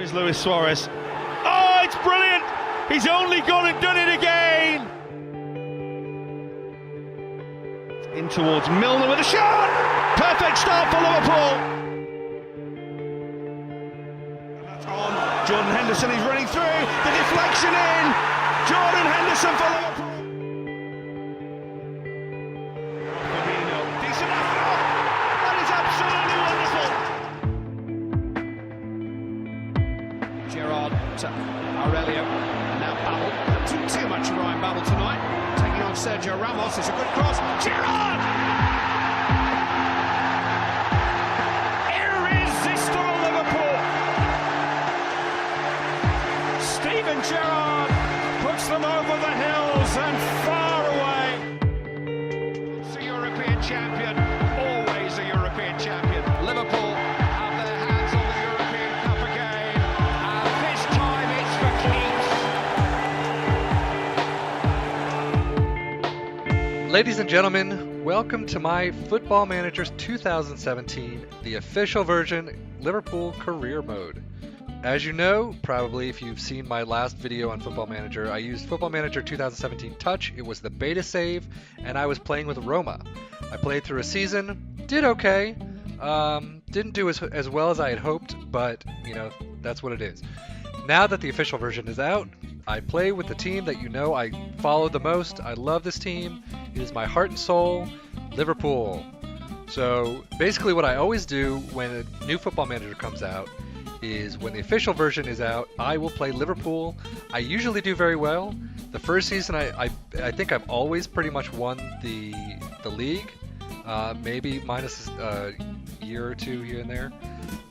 Here's Luis Suarez. Oh, it's brilliant! He's only gone and done it again! In towards Milner with a shot! Perfect start for Liverpool! And that's on. Jordan Henderson is running through. The deflection in! Jordan Henderson for Liverpool! Firmino, decent effort! That is absolutely wonderful! Gerrard to Aurelio, and now Babel. Too much Ryan Babel tonight. Taking on Sergio Ramos, it's a good cross. Gerrard! Irresistible Liverpool! Steven Gerrard puts them over the hills and far away. It's a European champion, always a European champion. Liverpool have their hands on the European Cup again, and this time it's for keeps. Ladies and gentlemen, welcome to my Football Manager's 2017, the official version, Liverpool Career Mode. As you know, probably if you've seen my last video on Football Manager, I used Football Manager 2017 Touch. It was the beta save, and I was playing with Roma. I played through a season, did okay, didn't do as well as I had hoped, but, you know, that's what it is. Now that the official version is out, I play with the team that you know I follow the most. I love this team. It is my heart and soul, Liverpool. So basically what I always do when a new Football Manager comes out is when the official version is out, I will play Liverpool. I usually do very well. The first season, I think I've always pretty much won the league, maybe minus a year or two here and there.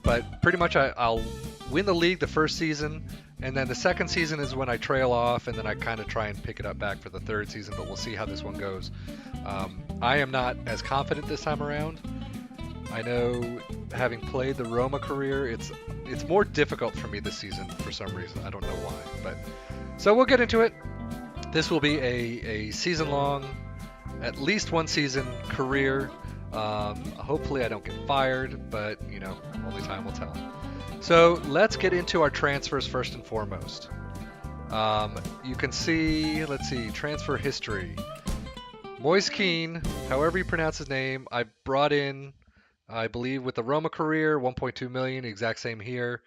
But pretty much I'll win the league the first season, and then the second season is when I trail off, and then I kind of try and pick it up back for the third season, but we'll see how this one goes. I am not as confident this time around. I know, having played the Roma career, it's more difficult for me this season for some reason. I don't know why, but so we'll get into it. This will be a season-long, at least one season career. Hopefully I don't get fired, but you know, only time will tell. So let's get into our transfers first and foremost. You can see, let's see, transfer history. Moise Kean, however you pronounce his name, I brought in, I believe, with the Roma career, 1.2 million, exact same here.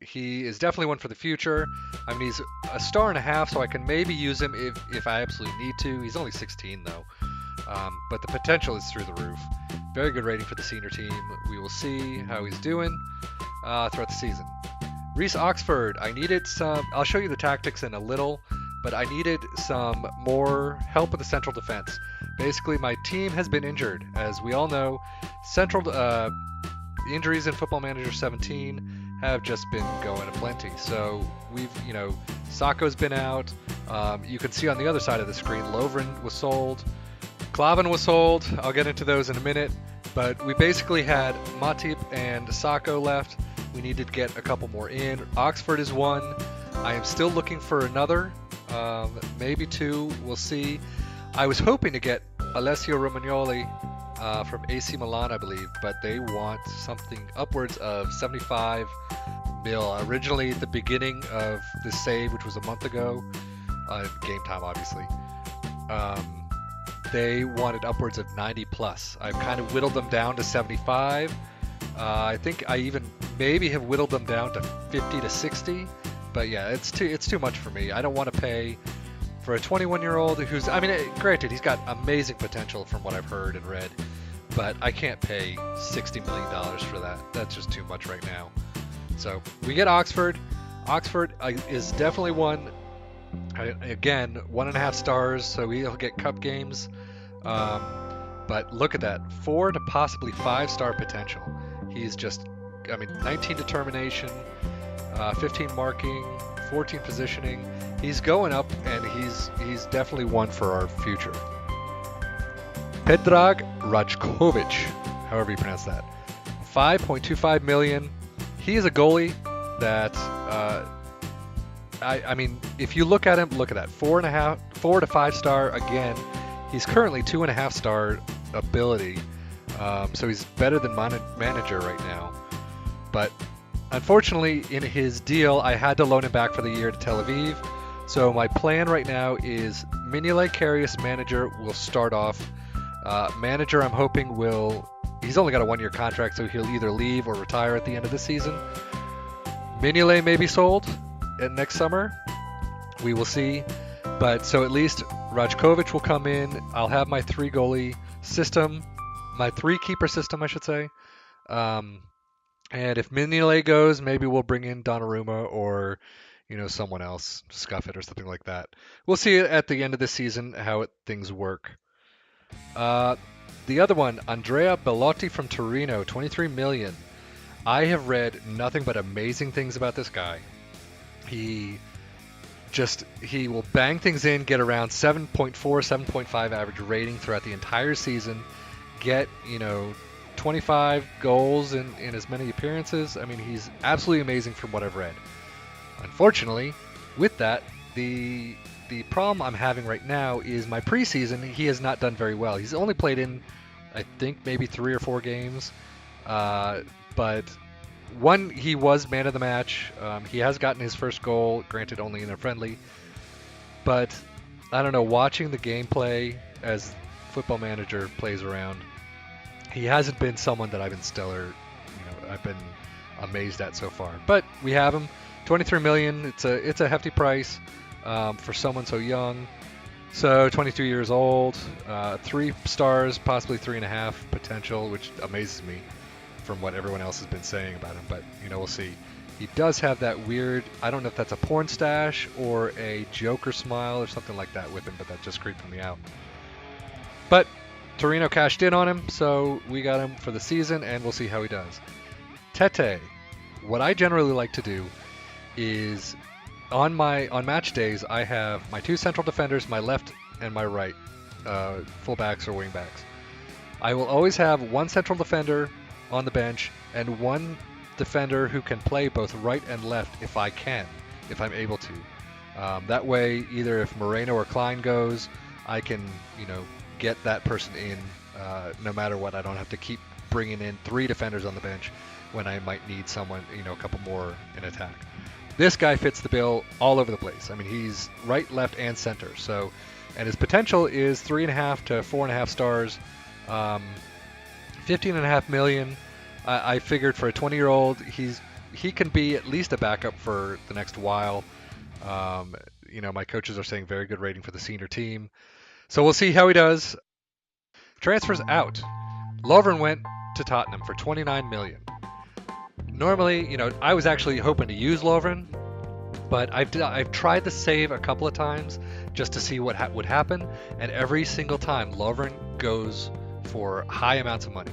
He is definitely one for the future. I mean, he's a star and a half, so I can maybe use him if I absolutely need to. He's only 16 though, but the potential is through the roof. Very good rating for the senior team. We will see how he's doing throughout the season. Reece Oxford, I needed some, I'll show you the tactics in a little, but I needed some more help with the central defense. Basically, my team has been injured. As we all know, central injuries in Football Manager 17 have just been going aplenty. So we've, you know, Sakho's been out. You can see on the other side of the screen, Lovren was sold. Klavan was sold. I'll get into those in a minute. But we basically had Matip and Sakho left. We needed to get a couple more in. Oxford is one. I am still looking for another. Maybe two. We'll see. I was hoping to get Alessio Romagnoli from AC Milan, I believe, but they want something upwards of 75 mil. Originally, at the beginning of this save, which was a month ago, game time obviously, they wanted upwards of 90 plus. I've kind of whittled them down to 75. I think I even maybe have whittled them down to 50 to 60. But yeah, it's too much for me. I don't want to pay for a 21-year-old who's, I mean, granted, he's got amazing potential from what I've heard and read, but I can't pay $60 million for that. That's just too much right now. So we get Oxford. Oxford is definitely one. Again, 1.5 stars, so he'll get cup games. But look at that, 4 to possibly 5-star potential. He's just, I mean, 19 determination, 15 marking, 14 positioning. He's going up, and he's definitely one for our future. Predrag Rajkovic, however you pronounce that, 5.25 million. He is a goalie that I mean, if you look at him, look at that, 4 to 5 star. Again, he's currently 2.5 star ability, so he's better than manager right now. But Unfortunately, in his deal, I had to loan him back for the year to Tel Aviv. So my plan right now is Mignolet, Karius, manager will start off. Manager, I'm hoping will. He's only got a 1 year contract, so he'll either leave or retire at the end of the season. Mignolet may be sold next summer. We will see. But so at least Rajkovic will come in. I'll have my three goalie system, my three keeper system, I should say. Um, and if Mignolet goes, maybe we'll bring in Donnarumma or someone else, Scuff it or something like that. We'll see at the end of the season how things work. Uh, the other one, Andrea Bellotti from Torino, 23 million. I have read nothing but amazing things about this guy. He he will bang things in, get around 7.4, 7.5 average rating throughout the entire season, get 25 goals in as many appearances. I mean, he's absolutely amazing from what I've read. Unfortunately, with that, the problem I'm having right now is my preseason. He has not done very well. He's only played in, I think, maybe 3 or 4 games, but one, he was man of the match. He has gotten his first goal, granted only in a friendly. But I don't know, watching the gameplay as Football Manager plays around, he hasn't been someone that I've been I've been amazed at so far. But we have him, 23 million. It's a hefty price for someone so young. So 22 years old, 3 stars, possibly 3.5 potential, which amazes me from what everyone else has been saying about him, but we'll see. He does have that weird, I don't know if that's a porn stash or a Joker smile or something like that with him, but that just creeped me out. But Torino cashed in on him, so we got him for the season, and we'll see how he does. Tete, what I generally like to do is on match days, I have my 2 central defenders, my left and my right, fullbacks or wingbacks. I will always have 1 central defender on the bench and 1 defender who can play both right and left if I'm able to. That way, either if Moreno or Klein goes, I can, get that person in no matter what. I don't have to keep bringing in 3 defenders on the bench when I might need someone, a couple more in attack. This guy fits the bill all over the place. I mean, he's right, left, and center. So, and his potential is 3.5 to 4.5 stars. 15.5 million. I figured for a 20-year-old, he can be at least a backup for the next while. My coaches are saying very good rating for the senior team. So we'll see how he does. Transfers out. Lovren went to Tottenham for 29 million. Normally, I was actually hoping to use Lovren, but I've tried the save a couple of times just to see what would happen, and every single time Lovren goes for high amounts of money.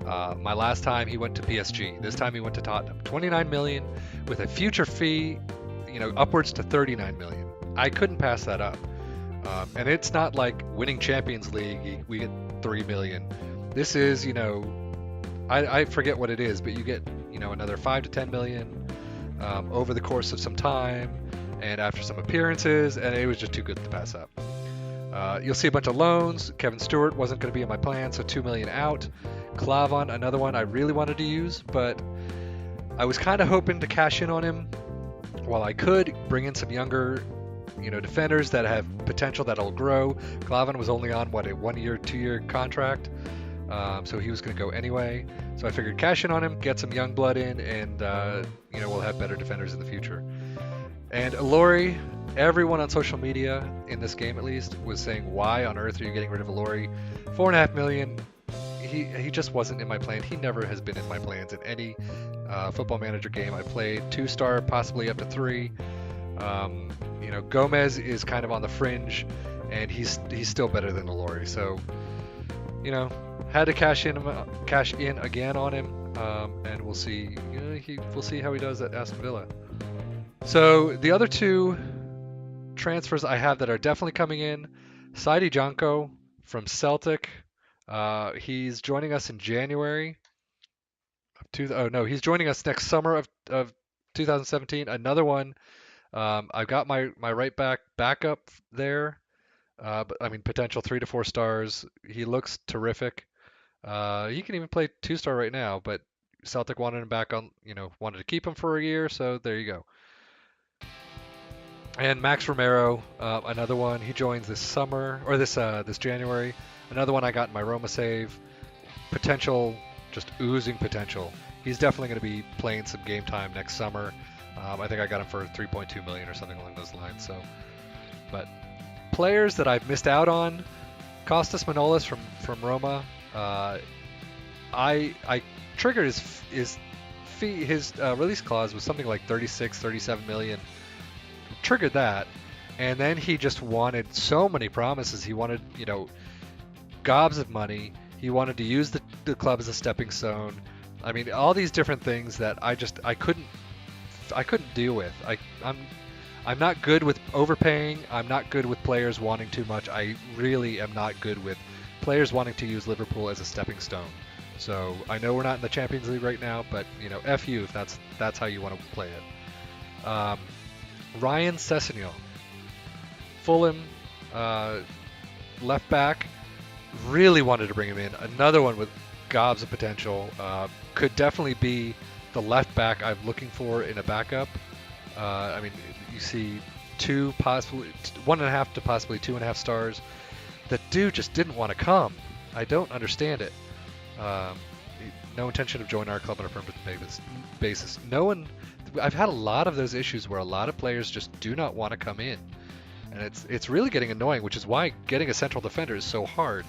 My last time he went to PSG. This time he went to Tottenham. 29 million with a future fee, upwards to 39 million. I couldn't pass that up. And it's not like winning Champions League, we get 3 million. This is, I forget what it is, but you get, another 5 to 10 million over the course of some time and after some appearances, and it was just too good to pass up. You'll see a bunch of loans. Kevin Stewart wasn't going to be in my plan, so 2 million out. Klavan, another one I really wanted to use, but I was kind of hoping to cash in on him while I could, bring in some younger, defenders that have potential that'll grow. Klavan was only on, a 1-year, 2-year contract, so he was going to go anyway. So I figured cash in on him, get some young blood in, and, we'll have better defenders in the future. And Ilori, everyone on social media, in this game at least, was saying, why on earth are you getting rid of Ilori? 4.5 million. He just wasn't in my plan. He never has been in my plans in any Football Manager game I played. 2-star, possibly up to 3. Gomez is kind of on the fringe, and he's still better than Ilori. So, had to cash in again on him, and we'll see. We'll see how he does at Aston Villa. So the other 2 transfers I have that are definitely coming in: Saidi Janko from Celtic. He's joining us in January. He's joining us next summer of 2017. Another one. I've got my right backup there. But I mean, potential 3 to 4 stars. He looks terrific. He can even play 2-star right now, but Celtic wanted him back on, wanted to keep him for a year, so there you go. And Max Romero, another one. He joins this summer or this January. Another one I got in my Roma save. Potential, just oozing potential. He's definitely going to be playing some game time next summer. I think I got him for 3.2 million or something along those lines. So, but players that I've missed out on, Costas Manolas from Roma. I triggered his fee. His release clause was something like 36, 37 million. Triggered that, and then he just wanted so many promises. He wanted, gobs of money. He wanted to use the club as a stepping stone. I mean, all these different things that I couldn't deal with. I'm not good with overpaying. I'm not good with players wanting too much. I really am not good with players wanting to use Liverpool as a stepping stone. So I know we're not in the Champions League right now, but F you if that's how you want to play it. Ryan Sessegnon, Fulham, left back. Really wanted to bring him in. Another one with gobs of potential. Could definitely be the left back I'm looking for in a backup. I mean, you see 1.5 to possibly 2.5 stars. The dude just didn't want to come. I don't understand it. No intention of joining our club on a permanent basis. I've had a lot of those issues where a lot of players just do not want to come in, and it's really getting annoying, which is why getting a central defender is so hard.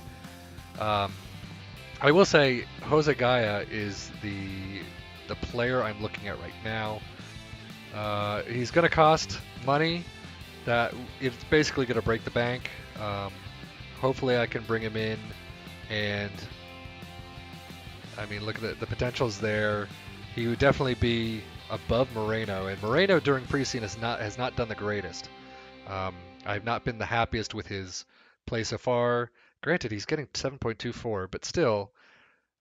I will say Jose Gaia is the player I'm looking at right now. He's going to cost money. That it's basically going to break the bank. Hopefully I can bring him in, and I mean, look at the potential's there. He would definitely be above Moreno, and Moreno during preseason has not done the greatest. I've not been the happiest with his play so far. Granted, he's getting 7.24, but still,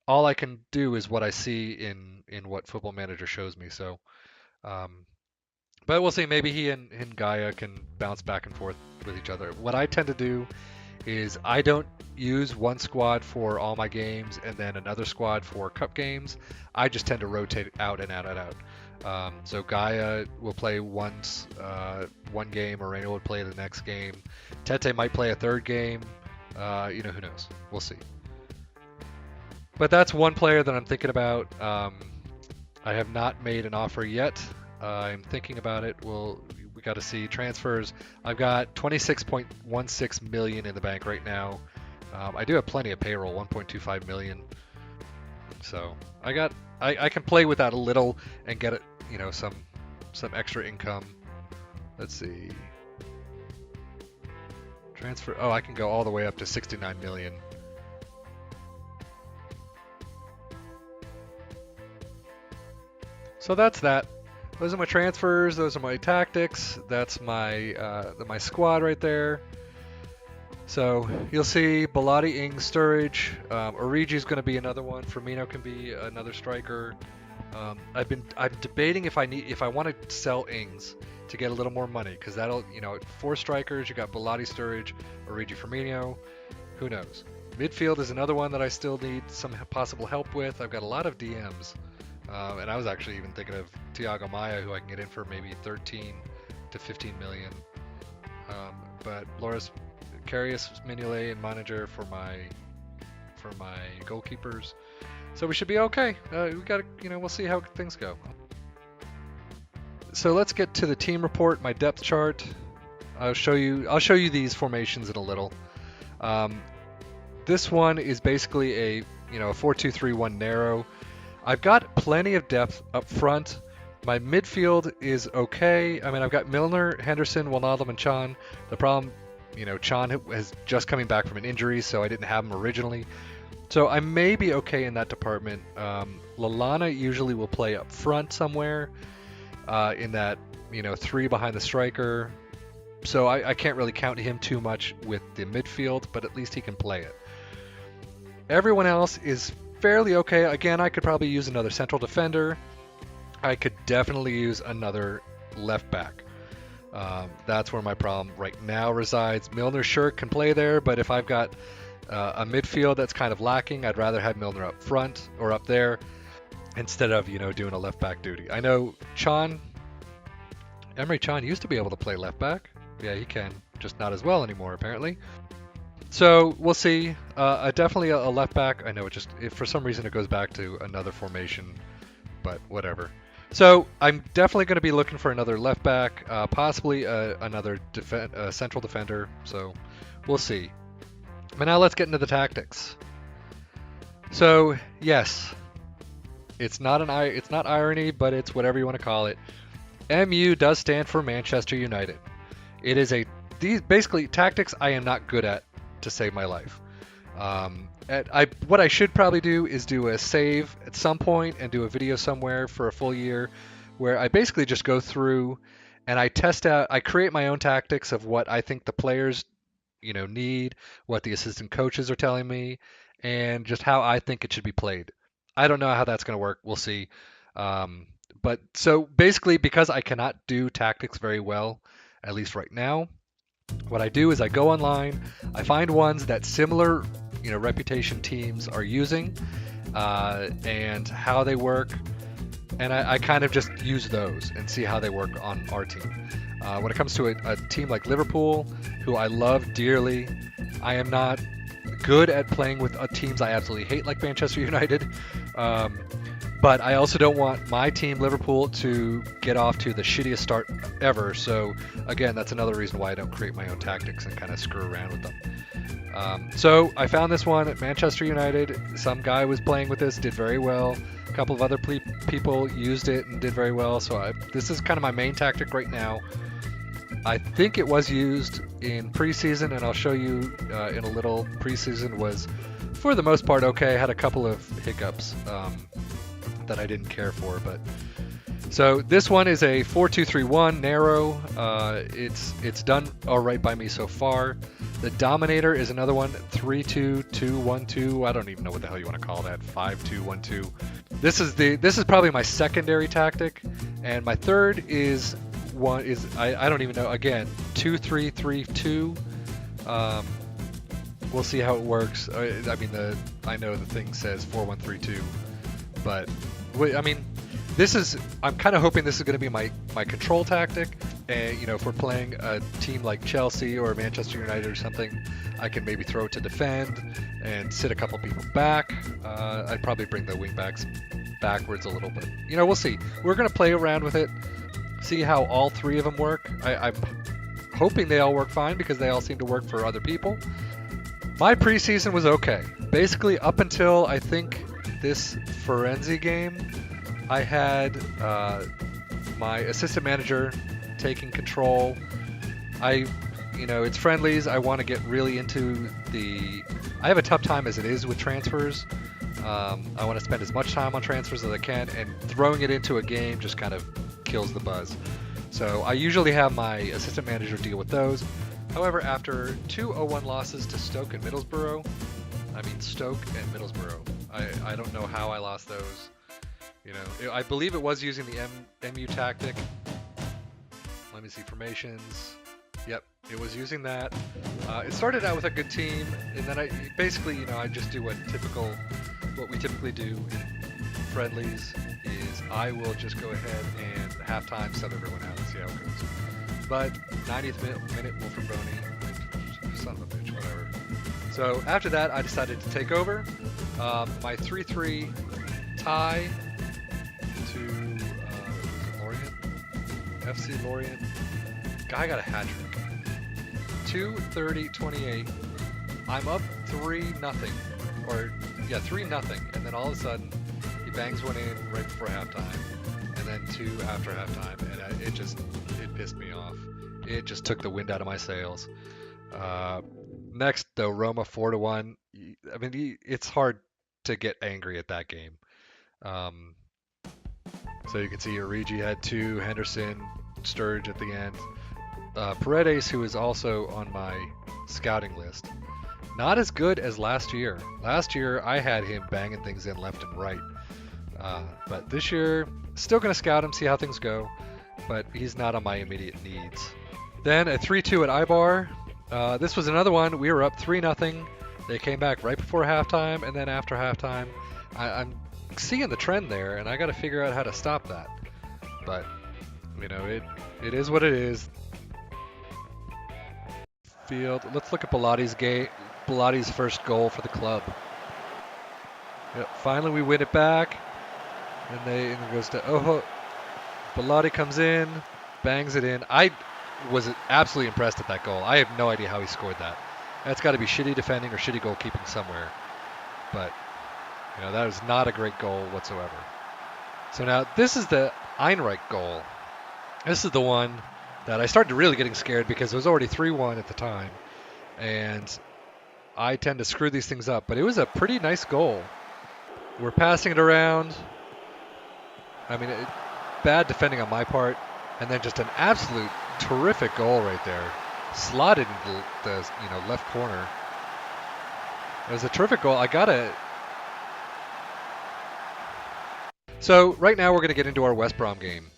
all I can do is what I see in what Football Manager shows me. So, but we'll see. Maybe he and Gaia can bounce back and forth with each other. What I tend to do is I don't use one squad for all my games and then another squad for cup games. I just tend to rotate out and out and out. So Gaia will play one game, Moreno will play the next game. Tete might play a third game. Who knows? We'll see. But that's one player that I'm thinking about. I have not made an offer yet. I'm thinking about it. We got to see transfers. I've got 26.16 million in the bank right now. I do have plenty of payroll, 1.25 million. So I can play with that a little and get it, some extra income. Let's see. Transfer. Oh, I can go all the way up to 69 million. So that's that. Those are my transfers. Those are my tactics. That's my squad right there. So you'll see Bellotti, Ings, Sturridge. Origi's going to be another one. Firmino can be another striker. I'm debating if I want to sell Ings to get a little more money, because that'll, 4 strikers. You got Bellotti, Sturridge, Origi, Firmino. Who knows? Midfield is another one that I still need some possible help with. I've got a lot of DMs. And I was actually even thinking of Thiago Maia, who I can get in for maybe 13 to 15 million. But Loris Karius, Mignolet, and Manager for my goalkeepers. So we should be okay. We got we'll see how things go. So let's get to the team report, my depth chart. I'll show you these formations in a little. This one is basically a 4-2-3-1 narrow. I've got plenty of depth up front. My midfield is okay. I mean, I've got Milner, Henderson, Wijnaldum, and Chan. The problem, Chan is just coming back from an injury, so I didn't have him originally. So I may be okay in that department. Lallana usually will play up front somewhere in that, 3 behind the striker. So I can't really count him too much with the midfield, but at least he can play it. Everyone else is fairly okay. Again, I could probably use another central defender. I could definitely use another left back. That's where my problem right now resides. Milner sure can play there, but if I've got a midfield that's kind of lacking, I'd rather have Milner up front or up there. instead of, doing a left back duty. I know Emery Chan used to be able to play left back. Yeah, he can, just not as well anymore apparently. So we'll see. Definitely a left back. I know if for some reason it goes back to another formation, but whatever. So I'm definitely going to be looking for another left back, possibly another central defender. So we'll see. But now let's get into the tactics. So yes, it's not irony, but it's whatever you want to call it. MU does stand for Manchester United. It is these basically tactics I am not good at to save my life. What I should probably do is do a save at some point and do a video somewhere for a full year where I basically just go through and I create my own tactics of what I think the players, need, what the assistant coaches are telling me, and just how I think it should be played. I don't know how that's going to work. We'll see. But so basically, because I cannot do tactics very well, at least right now, what I do is I go online, I find ones that similar, reputation teams are using, and how they work, and I kind of just use those and see how they work on our team. When it comes to a team like Liverpool, who I love dearly, I am not good at playing with teams I absolutely hate like Manchester United. But I also don't want my team, Liverpool, to get off to the shittiest start ever. So, again, that's another reason why I don't create my own tactics and kind of screw around with them. So I found this one at Manchester United. Some guy was playing with this, did very well. A couple of other people used it and did very well. So this is kind of my main tactic right now. I think it was used in preseason, and I'll show you in a little. Preseason was, for the most part, okay. Had a couple of hiccups that I didn't care for, but so this one is a 4-2-3-1 narrow. It's done all right by me so far. The Dominator is another one, 3-2-2-1-2. I don't even know what the hell you want to call that. 5-2-1-2. This is probably my secondary tactic, and my third is I don't even know. Again, 2-3-3-2. We'll see how it works. I know the thing says 4-1-3-2, but I'm kind of hoping this is going to be my control tactic. And if we're playing a team like Chelsea or Manchester United or something, I can maybe throw it to defend and sit a couple people back. I'd probably bring the wing backs backwards a little bit. We'll see. We're going to play around with it, see how all three of them work. I'm hoping they all work fine because they all seem to work for other people. My preseason was okay. Basically, up until I think this Firenze game, I had my assistant manager taking control. It's friendlies. I want to get really into I have a tough time as it is with transfers. I want to spend as much time on transfers as I can, and throwing it into a game just kind of kills the buzz. So I usually have my assistant manager deal with those. However, after 2 0-1 losses to Stoke and Middlesbrough, I don't know how I lost those. I believe it was using the MU tactic. Let me see, formations. Yep, it was using that. It started out with a good team, and then I just do what we typically do in friendlies is I will just go ahead and halftime sub everyone out and see how it goes. But 90th minute Wilfred Boney, son of a bitch, whatever. So after that, I decided to take over. My 3-3 tie to Lorient, FC Lorient. Guy got a hat trick. 2:30-28. I'm up 3-0, 3-0, and then all of a sudden he bangs one in right before halftime, and then 2 after halftime, and it pissed me off. It just took the wind out of my sails. Next, though, Roma 4-1. It's hard to get angry at that game. So you can see Origi had 2, Henderson, Sturridge at the end. Paredes, who is also on my scouting list, not as good as last year. Last year, I had him banging things in left and right. But this year, still going to scout him, see how things go. But he's not on my immediate needs. Then a 3-2 at Ibar. This was another one. We were up 3-0. They came back right before halftime, and then after halftime, I'm seeing the trend there, and I got to figure out how to stop that. But you know, it is what it is. Field. Let's look at Belotti's first goal for the club. Yep, finally, we win it back, and it goes to Ojo. Bueller comes in, bangs it in. I was absolutely impressed at that goal. I have no idea how he scored that. That's got to be shitty defending or shitty goalkeeping somewhere. But you know, that was not a great goal whatsoever. So now this is the Einreich goal. This is the one that I started really getting scared because it was already 3-1 at the time, and I tend to screw these things up. But it was a pretty nice goal. We're passing it around. I mean, bad defending on my part, and then just an absolute terrific goal right there, slotted into the left corner. It was a terrific goal. So right now we're going to get into our West Brom game.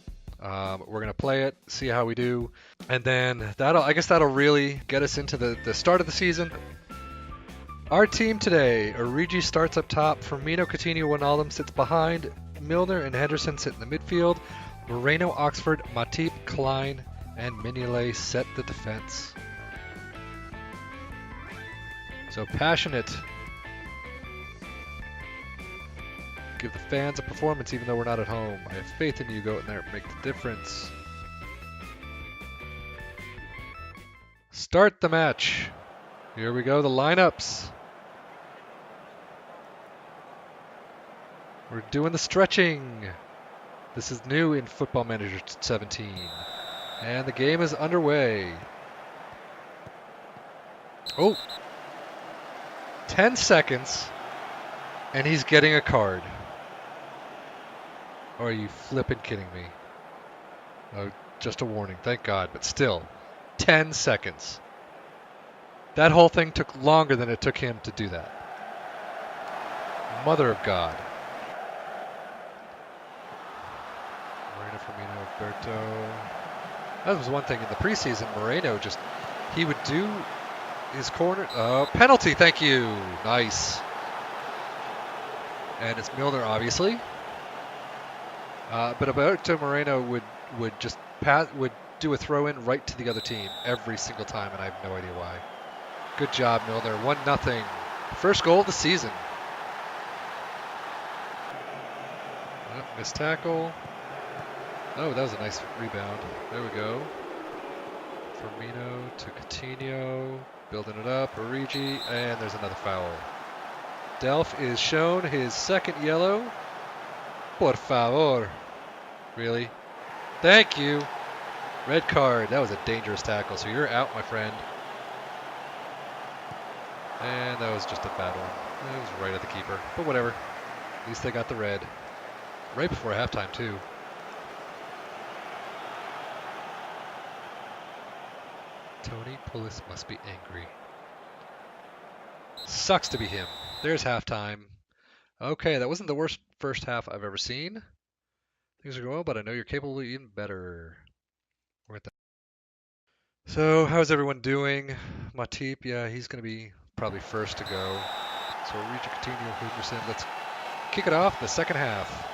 We're going to play it, see how we do, and then that'll really get us into the start of the season. Our team today: Origi starts up top. Firmino, Coutinho, Wijnaldum sits behind. Milner and Henderson sit in the midfield. Moreno, Oxford, Matip, Klein, and Mignolet set the defense. So passionate. Give the fans a performance even though we're not at home. I have faith in you. Go in there and make the difference. Start the match. Here we go, the lineups. We're doing the stretching. This is new in Football Manager 17. And the game is underway. Oh. 10 seconds. And he's getting a card. Or are you flipping kidding me? Oh, just a warning, thank God. But still, 10 seconds. That whole thing took longer than it took him to do that. Mother of God. Moreno, Firmino, Alberto. That was one thing in the preseason. Moreno he would do his corner. Penalty, thank you. Nice. And it's Milner, obviously. But Alberto Moreno would do a throw in right to the other team every single time, and I have no idea why. Good job, Milner. 1-0. First goal of the season. Missed tackle. Oh, that was a nice rebound. There we go. Firmino to Coutinho. Building it up. Origi. And there's another foul. Delph is shown his second yellow. Por favor. Really? Thank you. Red card. That was a dangerous tackle, so you're out, my friend. And that was just a bad one. It was right at the keeper, but whatever. At least they got the red. Right before halftime, too. Tony Pulis must be angry. Sucks to be him. There's halftime. Okay, that wasn't the worst first half I've ever seen. Things are going well, but I know you're capable of even better. We're at that. So, how's everyone doing? Matip, yeah, he's going to be probably first to go. So, Origi, Coutinho, Henderson. Let's kick it off the second half.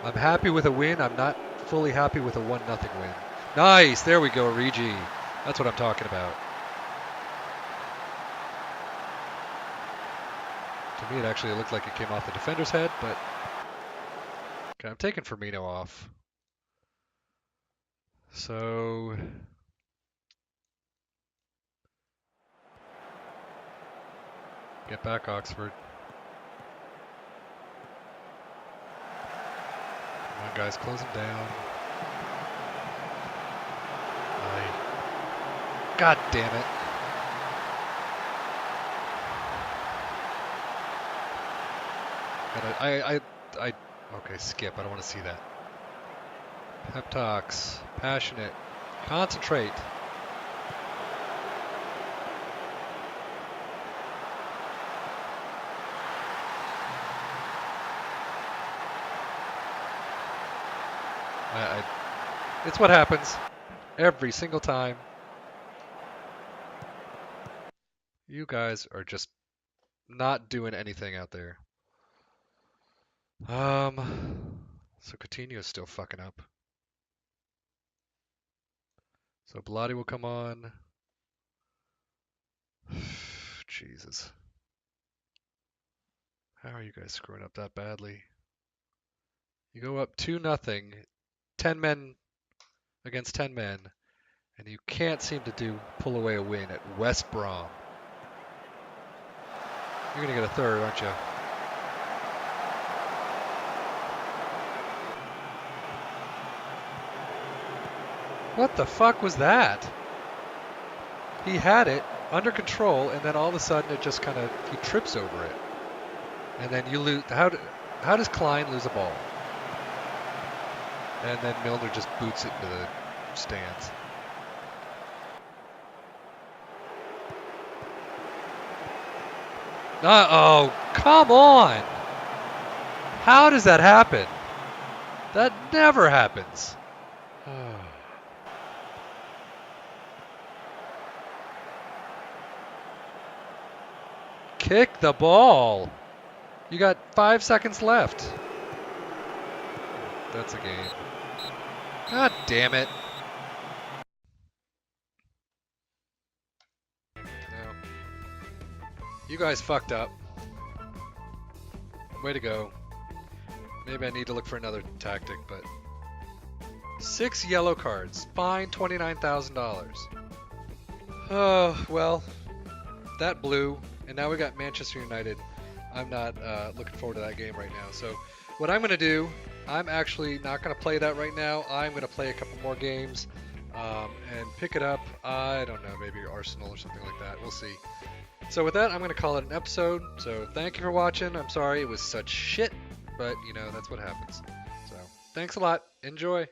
I'm happy with a win. I'm not fully happy with a 1-0 win. Nice. There we go, Origi. That's what I'm talking about. To me, it actually looked like it came off the defender's head, but... Okay, I'm taking Firmino off. So... Get back, Oxford. Come on, guys, close him down. God damn it. Okay, skip. I don't want to see that. Pep talks. Passionate. Concentrate. It's what happens every single time. You guys are just not doing anything out there. So Coutinho's still fucking up. So Blotti will come on. Jesus. How are you guys screwing up that badly? You go up 2-0, 10 men against 10 men, and you can't seem to pull away a win at West Brom. You're going to get a third, aren't you? What the fuck was that? He had it under control, and then all of a sudden it just kind of, he trips over it. And then you lose. How does Klein lose a ball? And then Milner just boots it into the stands. Oh, come on! How does that happen? That never happens. Kick the ball. You got 5 seconds left. That's a game. God damn it. No. You guys fucked up. Way to go. Maybe I need to look for another tactic, but 6 yellow cards. Fine, $29,000. Oh, well, that blew. And now we got Manchester United. I'm not looking forward to that game right now. So what I'm going to do, I'm actually not going to play that right now. I'm going to play a couple more games and pick it up. I don't know, maybe Arsenal or something like that. We'll see. So with that, I'm going to call it an episode. So thank you for watching. I'm sorry it was such shit, but, you know, that's what happens. So thanks a lot. Enjoy.